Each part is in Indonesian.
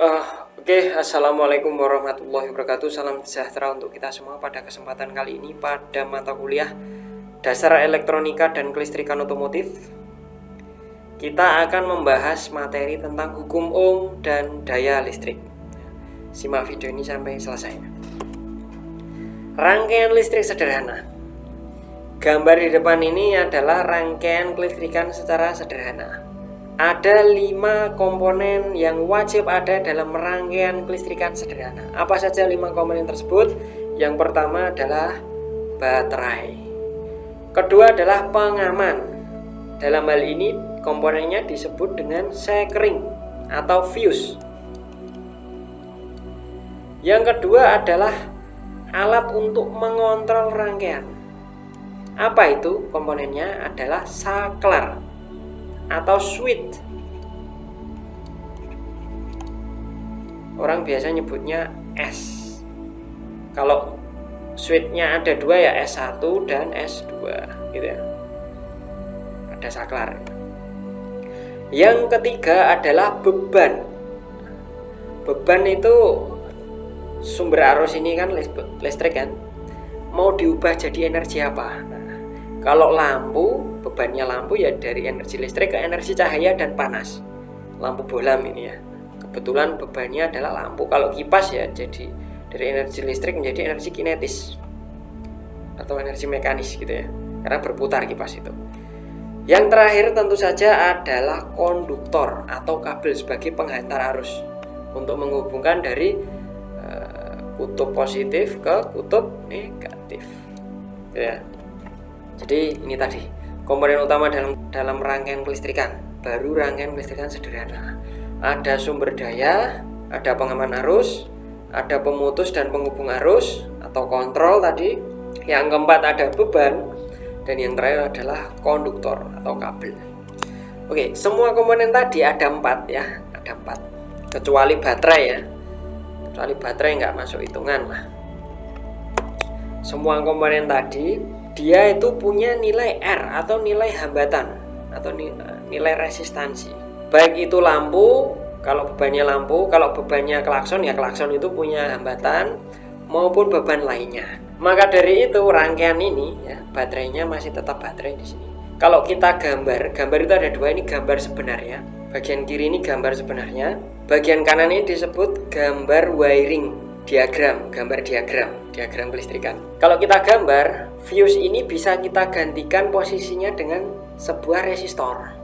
Eh, Assalamualaikum warahmatullahi wabarakatuh. Salam sejahtera untuk kita semua. Pada kesempatan kali ini pada mata kuliah Dasar Elektronika dan Kelistrikan Otomotif, kita akan membahas materi tentang hukum Ohm dan daya listrik. Simak video ini sampai selesai. Rangkaian listrik sederhana. Gambar di depan ini adalah rangkaian kelistrikan secara sederhana. Ada 5 komponen yang wajib ada dalam rangkaian kelistrikan sederhana. Apa saja 5 komponen tersebut? Yang pertama adalah baterai. Kedua adalah pengaman. Dalam hal ini komponennya disebut dengan sekring atau fuse. Yang kedua adalah alat untuk mengontrol rangkaian. Apa itu? Komponennya adalah saklar atau switch. Orang biasa nyebutnya S. Kalau switchnya ada 2 ya, S1 dan S2 gitu ya. Ada saklar. Yang ketiga adalah beban. Beban itu sumber arus ini kan listrik kan. Mau diubah jadi energi apa? Nah, kalau lampu, bebannya lampu ya dari energi listrik ke energi cahaya dan panas. Lampu bohlam ini ya. Kebetulan bebannya adalah lampu. Kalau kipas ya jadi dari energi listrik menjadi energi kinetis atau energi mekanis gitu ya. Karena berputar kipas itu. Yang terakhir tentu saja adalah konduktor atau kabel sebagai penghantar arus untuk menghubungkan dari kutub positif ke kutub negatif. Ya. Jadi ini tadi komponen utama dalam rangkaian kelistrikan. Baru rangkaian kelistrikan sederhana. Ada sumber daya, ada pengaman arus, ada pemutus dan penghubung arus atau kontrol tadi. Yang keempat ada beban, dan yang terakhir adalah konduktor atau kabel. Oke, semua komponen tadi ada 4 ya, ada 4. Kecuali baterai ya. Kecuali baterai nggak masuk hitungan lah. Semua komponen tadi dia itu punya nilai R atau nilai hambatan atau nilai resistansi. Baik itu lampu, kalau bebannya lampu, kalau bebannya klakson ya klakson itu punya hambatan maupun beban lainnya. Maka dari itu rangkaian ini ya, baterainya masih tetap baterai di sini. Kalau kita gambar itu ada 2, ini gambar sebenarnya. Bagian kiri ini gambar sebenarnya, bagian kanan ini disebut gambar wiring diagram, gambar diagram kelistrikan. Kalau kita gambar, fuse ini bisa kita gantikan posisinya dengan sebuah resistor.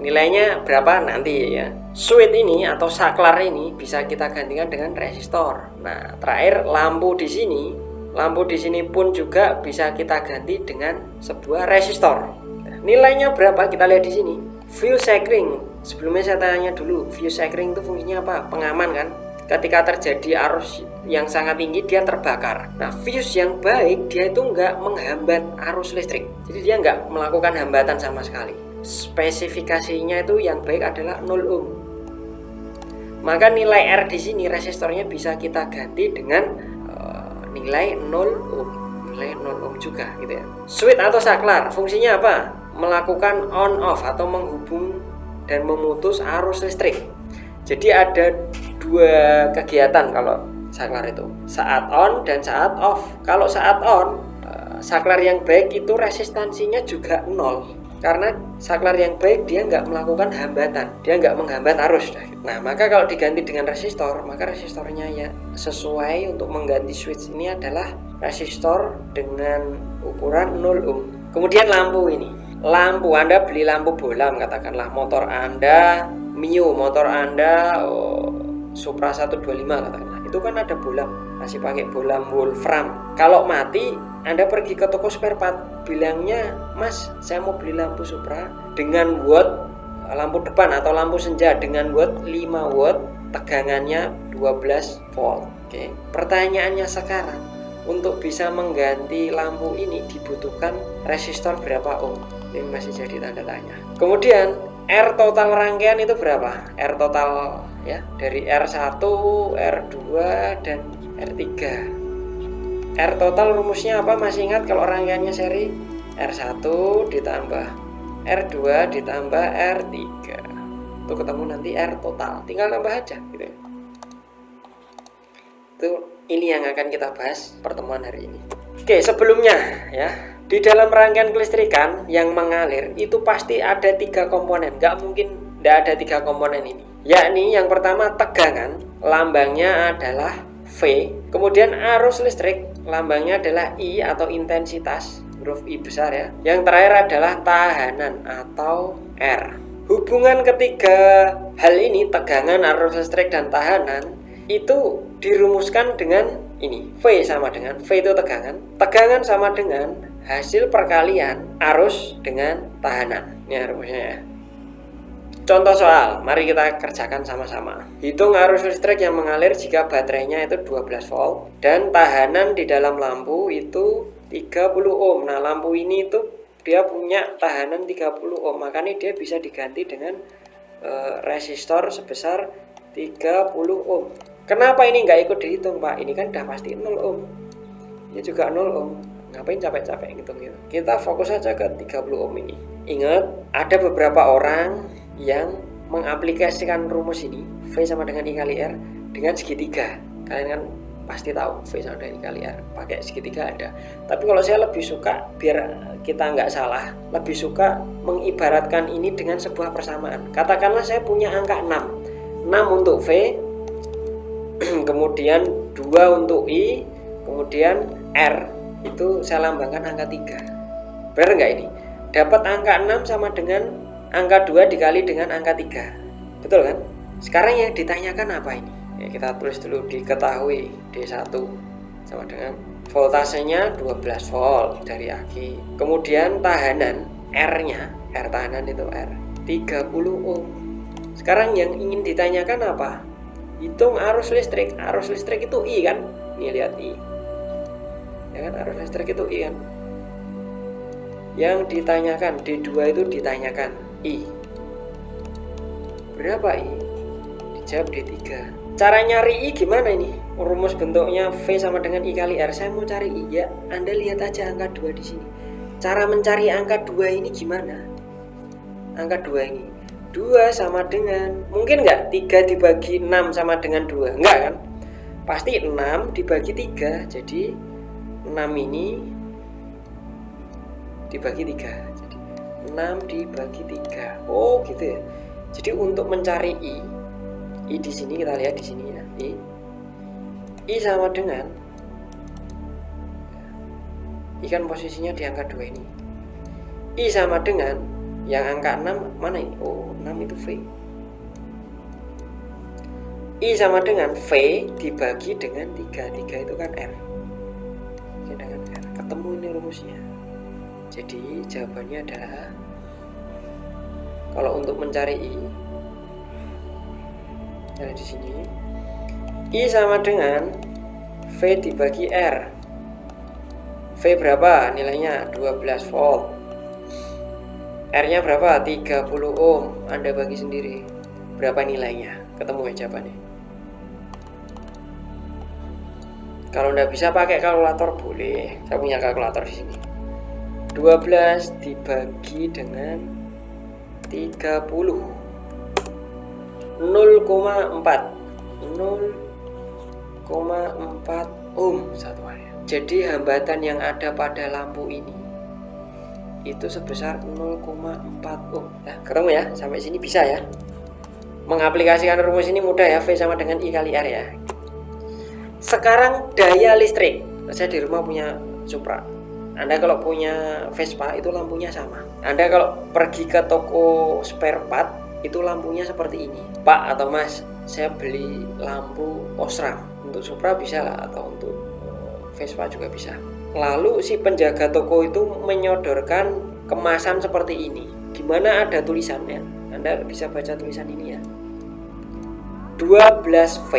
Nilainya berapa nanti ya. Switch ini atau saklar ini bisa kita gantikan dengan resistor. Nah, terakhir lampu di sini pun juga bisa kita ganti dengan sebuah resistor. Nah, nilainya berapa? Kita lihat di sini. Fuse sekring. Sebelumnya saya tanya dulu, fuse sekring itu fungsinya apa? Pengaman kan? Ketika terjadi arus yang sangat tinggi dia terbakar. Nah, fuse yang baik dia itu nggak menghambat arus listrik. Jadi dia nggak melakukan hambatan sama sekali. Spesifikasinya itu yang baik adalah 0 ohm. Maka nilai R di sini resistornya bisa kita ganti dengan nilai 0 ohm. Nilai 0 ohm juga gitu ya. Switch atau saklar fungsinya apa? Melakukan on off atau menghubung dan memutus arus listrik. Jadi ada 2 kegiatan kalau saklar itu, saat on dan saat off. Kalau saat on, saklar yang baik itu resistansinya juga 0. Karena saklar yang baik dia nggak melakukan hambatan, dia nggak menghambat arus. Nah, maka kalau diganti dengan resistor, maka resistornya ya sesuai untuk mengganti switch ini adalah resistor dengan ukuran 0 ohm. Kemudian lampu ini. Lampu, Anda beli lampu bohlam katakanlah, motor Anda Mio, motor Anda Supra 125 katakanlah. Itu kan ada bohlam, masih pakai bohlam Wolfram. Kalau mati, Anda pergi ke toko spare part, bilangnya, "Mas, saya mau beli lampu Supra dengan watt lampu depan atau lampu senja dengan watt 5 watt, tegangannya 12 volt." Oke. Pertanyaannya sekarang, untuk bisa mengganti lampu ini dibutuhkan resistor berapa ohm? Ini masih jadi tanda tanya. Kemudian R total rangkaian itu berapa? R total ya dari R1, R2 dan R3. R total rumusnya apa? Masih ingat kalau rangkaiannya seri? R1 ditambah R2 ditambah R3. Itu ketemu nanti R total. Tinggal tambah aja gitu ya. Itu ini yang akan kita bahas pertemuan hari ini. Oke, sebelumnya ya, di dalam rangkaian kelistrikan yang mengalir itu pasti ada 3 komponen. Nggak mungkin tidak ada 3 komponen ini. Yakni yang pertama tegangan, lambangnya adalah V. Kemudian arus listrik, lambangnya adalah I atau intensitas, huruf I besar ya. Yang terakhir adalah tahanan atau R. Hubungan ketiga hal ini, tegangan, arus listrik, dan tahanan, itu dirumuskan dengan ini. V sama dengan, V itu tegangan, tegangan sama dengan hasil perkalian arus dengan tahanan. Ini rumusnya ya. Contoh soal, mari kita kerjakan sama-sama. Hitung arus listrik yang mengalir jika baterainya itu 12 volt dan tahanan di dalam lampu itu 30 ohm. Nah, lampu ini itu dia punya tahanan 30 ohm, makanya dia bisa diganti dengan resistor sebesar 30 ohm. Kenapa ini nggak ikut dihitung, Pak? Ini kan udah pasti 0 ohm. Ini juga 0 ohm. Ngapain capek-capek ngitung gitu? Kita fokus aja ke 30 ohm ini. Ingat, ada beberapa orang yang mengaplikasikan rumus ini, V sama dengan I kali R, dengan segitiga. Kalian kan pasti tahu V sama dengan I kali R, pakai segitiga ada. Tapi kalau saya lebih suka, biar kita nggak salah, lebih suka mengibaratkan ini dengan sebuah persamaan. Katakanlah saya punya angka 6. 6 untuk V, kemudian 2 untuk I, kemudian R, itu saya lambangkan angka 3. Benar nggak ini? Dapat angka 6 sama dengan angka 2 dikali dengan angka 3. Betul kan? Sekarang yang ditanyakan apa ini? Ya, kita tulis dulu. Diketahui D1 sama dengan voltasenya 12 volt dari aki. Kemudian tahanan R-nya, R tahanan itu R, 30 ohm. Sekarang yang ingin ditanyakan apa? Hitung arus listrik. Arus listrik itu I kan? Nih lihat I. Ya kan, arus listrik itu I kan? Yang ditanyakan D2 itu ditanyakan I. Berapa I? Dijawab D3. Cara nyari I gimana ini? Rumus bentuknya V sama dengan I kali R. Saya mau cari I ya. Anda lihat aja angka 2 di sini. Cara mencari angka 2 ini gimana? Angka 2 ini 2 sama dengan, mungkin nggak 3 dibagi 6 sama dengan 2? Enggak kan? Pasti 6 dibagi 3. Jadi 6 ini dibagi 3. Jadi 6 dibagi 3. Oh gitu ya. Jadi untuk mencari I di sini kita lihat di sini ya. I sama dengan, I kan posisinya di angka 2 ini. I sama dengan yang angka 6 mana ini? Oh, 6 itu V. I sama dengan V dibagi dengan 3. 3 itu kan R. Oke, dengan R. Ketemu ini rumusnya. Jadi jawabannya adalah, kalau untuk mencari I, ada di sini. I sama dengan V dibagi R. V berapa? Nilainya 12 volt. R-nya berapa? 30 ohm. Anda bagi sendiri. Berapa nilainya? Ketemu ya jawabannya. Kalau Anda bisa pakai kalkulator boleh. Saya punya kalkulator di sini. 12 dibagi dengan 30. 0,4 ohm satuannya. Jadi hambatan yang ada pada lampu ini itu sebesar 0,4 ohm. Nah, ketemu ya? Sampai sini bisa ya? Mengaplikasikan rumus ini mudah ya. V sama dengan I kali R ya. Sekarang daya listrik. Saya di rumah punya Supra. Anda kalau punya Vespa itu lampunya sama. Anda kalau pergi ke toko spare part itu lampunya seperti ini. Pak atau Mas, saya beli lampu Osram. Untuk Supra bisa lah, atau untuk Vespa juga bisa. Lalu si penjaga toko itu menyodorkan kemasan seperti ini, dimana ada tulisannya. Anda bisa baca tulisan ini ya. 12V,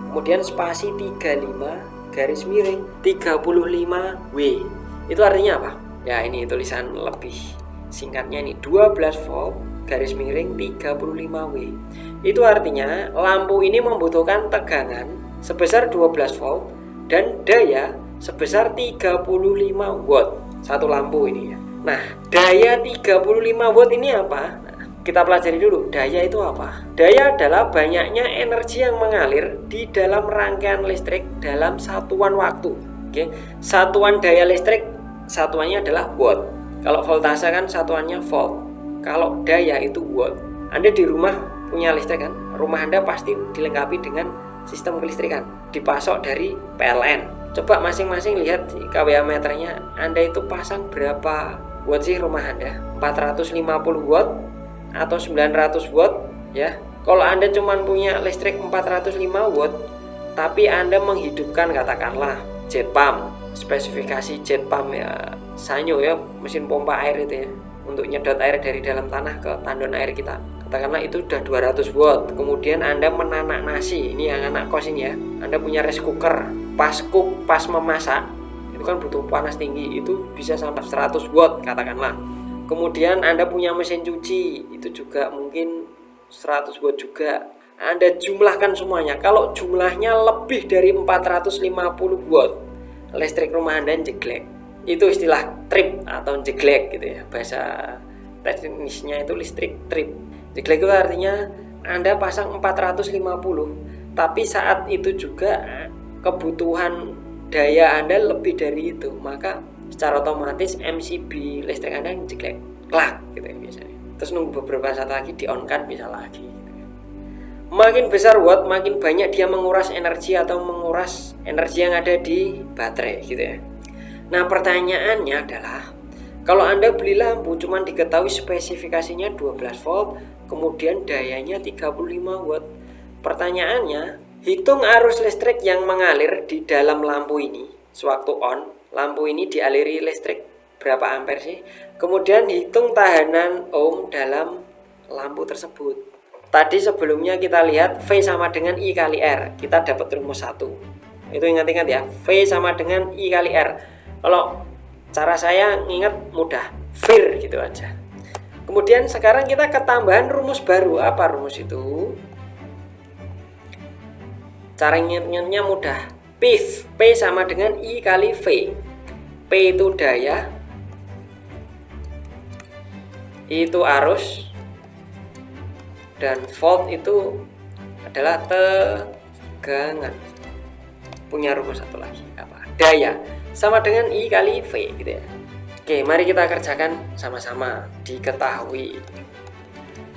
kemudian spasi 35 garis miring 35W. Itu artinya apa? Ya ini tulisan lebih singkatnya ini, 12 volt garis miring 35W. Itu artinya lampu ini membutuhkan tegangan sebesar 12 volt dan daya sebesar 35 watt satu lampu ini ya. Nah, daya 35 watt ini apa? Nah, kita pelajari dulu, daya itu apa? Daya adalah banyaknya energi yang mengalir di dalam rangkaian listrik dalam satuan waktu. Oke, satuan daya listrik satuannya adalah watt. Kalau voltase kan satuannya volt. Kalau daya itu watt. Anda di rumah punya listrik kan? Rumah Anda pasti dilengkapi dengan sistem kelistrikan, dipasok dari PLN. Coba masing-masing lihat di kWh meternya, Anda itu pasang berapa watt sih rumah Anda? 450 watt atau 900 watt ya. Kalau Anda cuma punya listrik 405 watt tapi Anda menghidupkan katakanlah jet pump, spesifikasi jet pump ya, Sanyo ya, mesin pompa air itu ya, untuk nyedot air dari dalam tanah ke tandon air kita, katakanlah itu udah 200 watt. Kemudian Anda menanak nasi, ini yang anak kos ini ya, Anda punya rice cooker, pas memasak itu kan butuh panas tinggi, itu bisa sampai 100 watt katakanlah. Kemudian Anda punya mesin cuci, itu juga mungkin 100 watt juga. Anda jumlahkan semuanya. Kalau jumlahnya lebih dari 450 watt, listrik rumah Anda jeglek. Itu istilah trip atau jeglek gitu ya. Bahasa teknisnya itu listrik trip. Jeglek itu artinya Anda pasang 450, tapi saat itu juga kebutuhan daya Anda lebih dari itu, maka secara otomatis MCB listrik Anda jeglek, klak gitu ya biasanya. Terus nunggu beberapa saat lagi di on kan bisa lagi gitu ya. Makin besar watt, makin banyak dia menguras energi atau menguras energi yang ada di baterai gitu ya. Nah pertanyaannya adalah, kalau Anda beli lampu cuman diketahui spesifikasinya 12 volt, kemudian dayanya 35 watt. Pertanyaannya, hitung arus listrik yang mengalir di dalam lampu ini sewaktu on. Lampu ini dialiri listrik berapa ampere sih? Kemudian hitung tahanan ohm dalam lampu tersebut. Tadi sebelumnya kita lihat V sama dengan I kali R. Kita dapat rumus 1. Itu ingat-ingat ya, V sama dengan I kali R. Kalau cara saya nginget mudah, VIR gitu aja. Kemudian sekarang kita ketambahan rumus baru. Apa rumus itu? Cara ngingetnya mudah. P sama dengan I kali V. P itu daya, I itu arus, dan volt itu adalah tegangan. Punya rumus satu lagi, apa? Daya sama dengan I kali V gitu ya. Oke, mari kita kerjakan sama-sama. Diketahui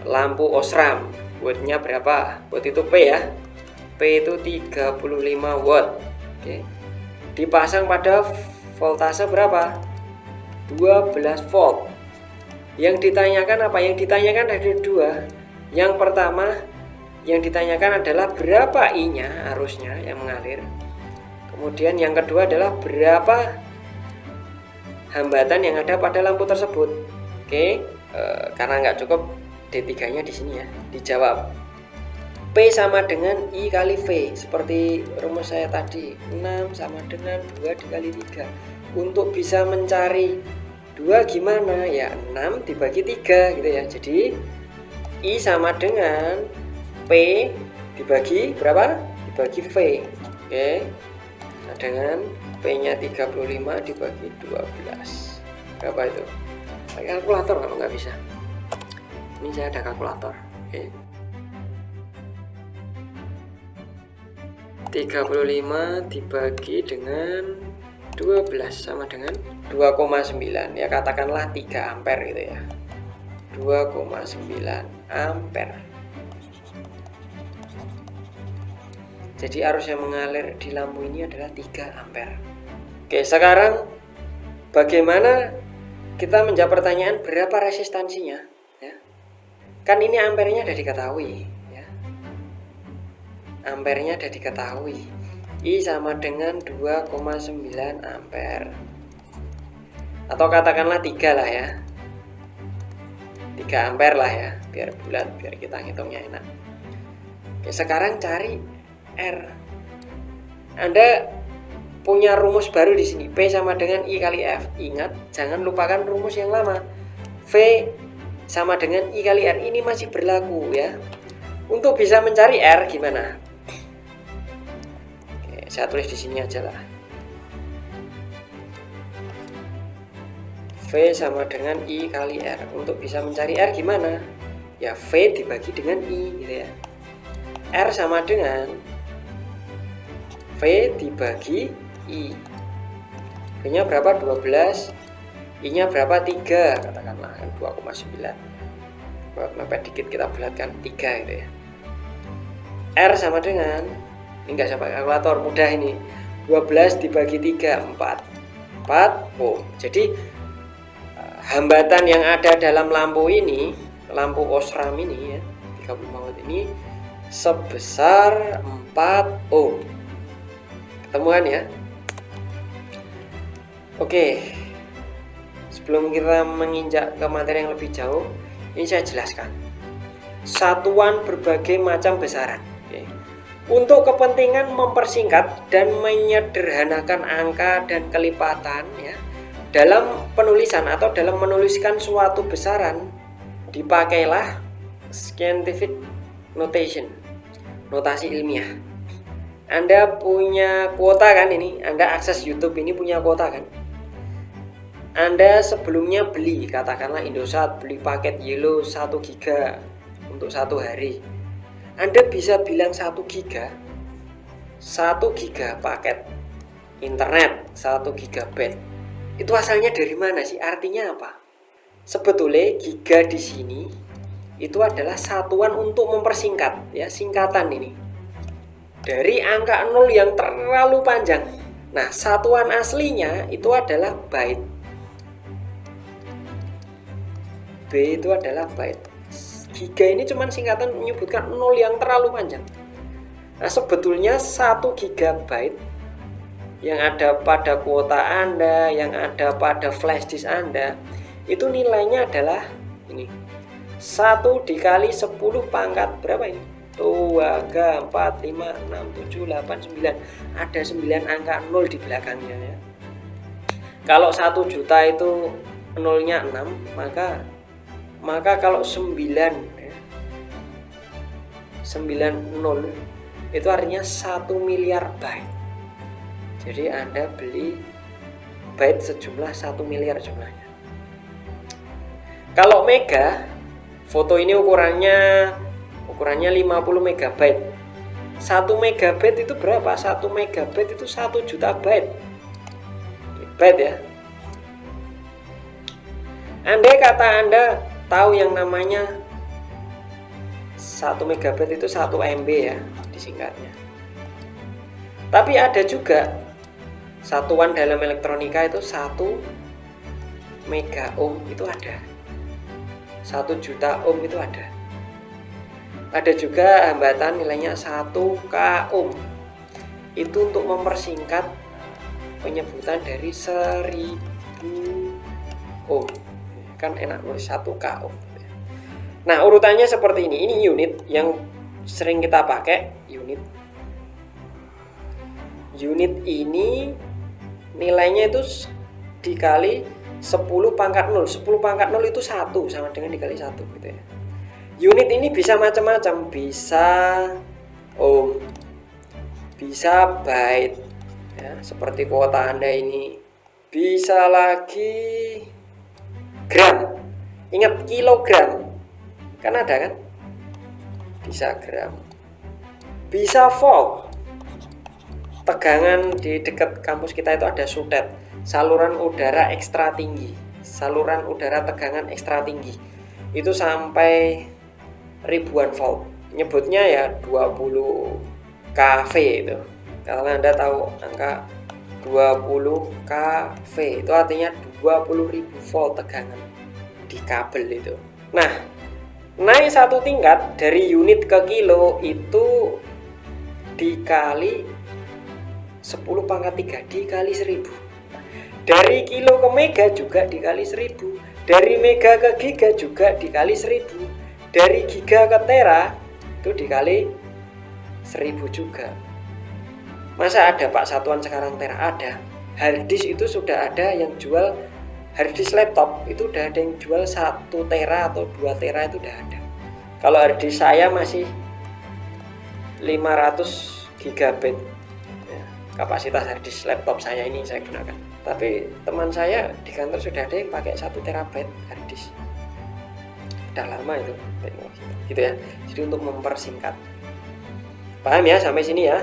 lampu Osram wattnya berapa? Watt itu P ya. P itu 35 watt. Oke. Dipasang pada voltase berapa? 12 volt. Yang ditanyakan apa? Yang ditanyakan ada dua. Yang pertama yang ditanyakan adalah berapa I-nya, arusnya yang mengalir. Kemudian yang kedua adalah berapa hambatan yang ada pada lampu tersebut. Oke, karena nggak cukup D3-nya di sini ya, dijawab. P sama dengan I kali V, seperti rumus saya tadi, 6 sama dengan 2 dikali 3. Untuk bisa mencari 2 gimana? Ya 6 dibagi 3 gitu ya. Jadi I sama dengan P dibagi berapa? Dibagi V. Oke. Nah, dengan P-nya 35 dibagi 12. Berapa itu? Pakai kalkulator kalau nggak bisa. Ini saya ada kalkulator. Oke. 35 dibagi dengan 12 sama dengan 2,9 ya, katakanlah 3 ampere gitu ya. 2,9 ampere. Jadi arus yang mengalir di lampu ini adalah 3 ampere. Oke, sekarang bagaimana kita menjawab pertanyaan berapa resistansinya ya? Kan ini ampernya sudah diketahui ya. Ampernya sudah diketahui. I sama dengan 2,9 ampere. Atau katakanlah 3 lah ya. 3 ampere lah ya, biar bulat, biar kita ngitungnya enak. Oke, sekarang cari R. Anda punya rumus baru di sini, P sama dengan I kali F. Ingat, jangan lupakan rumus yang lama. V sama dengan I kali R, ini masih berlaku ya. Untuk bisa mencari R gimana? Oke, saya tulis di sini aja lah. V sama dengan I kali R. Untuk bisa mencari R gimana? ya V dibagi dengan I gitu ya. R sama dengan V dibagi I. V nya berapa? 12. I nya berapa? 3 katakanlah, kan 2,9. Mepet dikit kita bulatkan 3 gitu ya. R sama dengan, ini enggak sampai kalkulator, mudah ini, 12 dibagi 3, 4 ohm. Jadi hambatan yang ada dalam lampu ini, lampu Osram ini ya, 35 watt ini sebesar 4 ohm. Ketemuan ya. Oke, sebelum kita menginjak ke materi yang lebih jauh, ini saya jelaskan satuan berbagai macam besaran. Oke. Untuk kepentingan mempersingkat dan menyederhanakan angka dan kelipatan ya, dalam penulisan atau dalam menuliskan suatu besaran dipakailah scientific notation, notasi ilmiah. Anda punya kuota kan ini, Anda akses YouTube ini punya kuota kan. Anda sebelumnya beli, katakanlah Indosat, beli paket Yellow 1 giga untuk 1 hari. Anda bisa bilang 1 giga paket internet 1 GB. Itu asalnya dari mana sih? Artinya apa? Sebetulnya giga di sini itu adalah satuan untuk mempersingkat ya, singkatan ini. Dari angka 0 yang terlalu panjang. Nah, satuan aslinya itu adalah byte. B itu adalah byte. Giga ini cuma singkatan menyebutkan 0 yang terlalu panjang. Nah, sebetulnya 1 GB yang ada pada kuota Anda, yang ada pada flash disk Anda, itu nilainya adalah ini. 1 dikali 10 pangkat berapa ini? 2, 3, 4, 5, 6, 7, 8, 9. Ada 9 angka 0 di belakangnya ya. Kalau 1 juta itu 0-nya 6, maka kalau 9 ya, 90 itu artinya 1 miliar byte. Jadi Anda beli byte sejumlah 1 miliar jumlahnya. Kalau mega, foto ini ukurannya 50 megabyte. 1 megabyte itu berapa? 1 megabyte itu 1 juta byte. Byte ya. Andai kata Anda tahu yang namanya 1 megabyte itu 1 MB ya, disingkatnya. Tapi ada juga satuan dalam elektronika itu 1 mega ohm itu ada. 1 juta ohm itu ada. Ada juga hambatan nilainya 1 k ohm. Itu untuk mempersingkat penyebutan dari 1000 ohm. Kan enak nulis 1 k ohm. Nah, urutannya seperti ini. Ini unit yang sering kita pakai, unit. Unit ini nilainya itu dikali 10 pangkat 0. 10 pangkat 0 itu 1 sama dengan dikali 1 gitu ya. Unit ini bisa macam-macam, bisa ohm, bisa byte ya, seperti kuota Anda ini. Bisa lagi gram. Ingat kilogram. Kan ada kan? Bisa gram. Bisa volt. Tegangan di dekat kampus kita itu ada SUTET, saluran udara ekstra tinggi. Saluran udara tegangan ekstra tinggi. Itu sampai ribuan volt. Nyebutnya ya 20 kV itu. Kalau Anda tahu angka 20 kV itu artinya 20.000 volt tegangan di kabel itu. Nah, naik satu tingkat dari unit ke kilo itu dikali 10 pangkat 3 dikali 1000. Dari kilo ke mega juga dikali 1000. Dari mega ke giga juga dikali 1000. Dari giga ke tera itu dikali 1000 juga. Masa ada Pak satuan sekarang tera? Ada. Harddisk itu sudah ada yang jual, harddisk laptop itu udah ada yang jual 1 tera atau 2 tera itu udah ada. Kalau harddisk saya masih 500 GB ya, kapasitas harddisk laptop saya ini saya gunakan. Tapi teman saya di kantor sudah ada yang pakai 1 terabyte harddisk. Udah lama itu teknologi gitu ya. Jadi untuk mempersingkat. Paham ya sampai sini ya?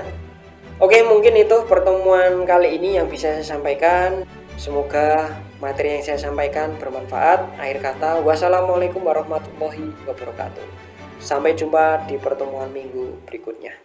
Oke, mungkin itu pertemuan kali ini yang bisa saya sampaikan. Semoga materi yang saya sampaikan bermanfaat. Akhir kata, wassalamualaikum warahmatullahi wabarakatuh. Sampai jumpa di pertemuan minggu berikutnya.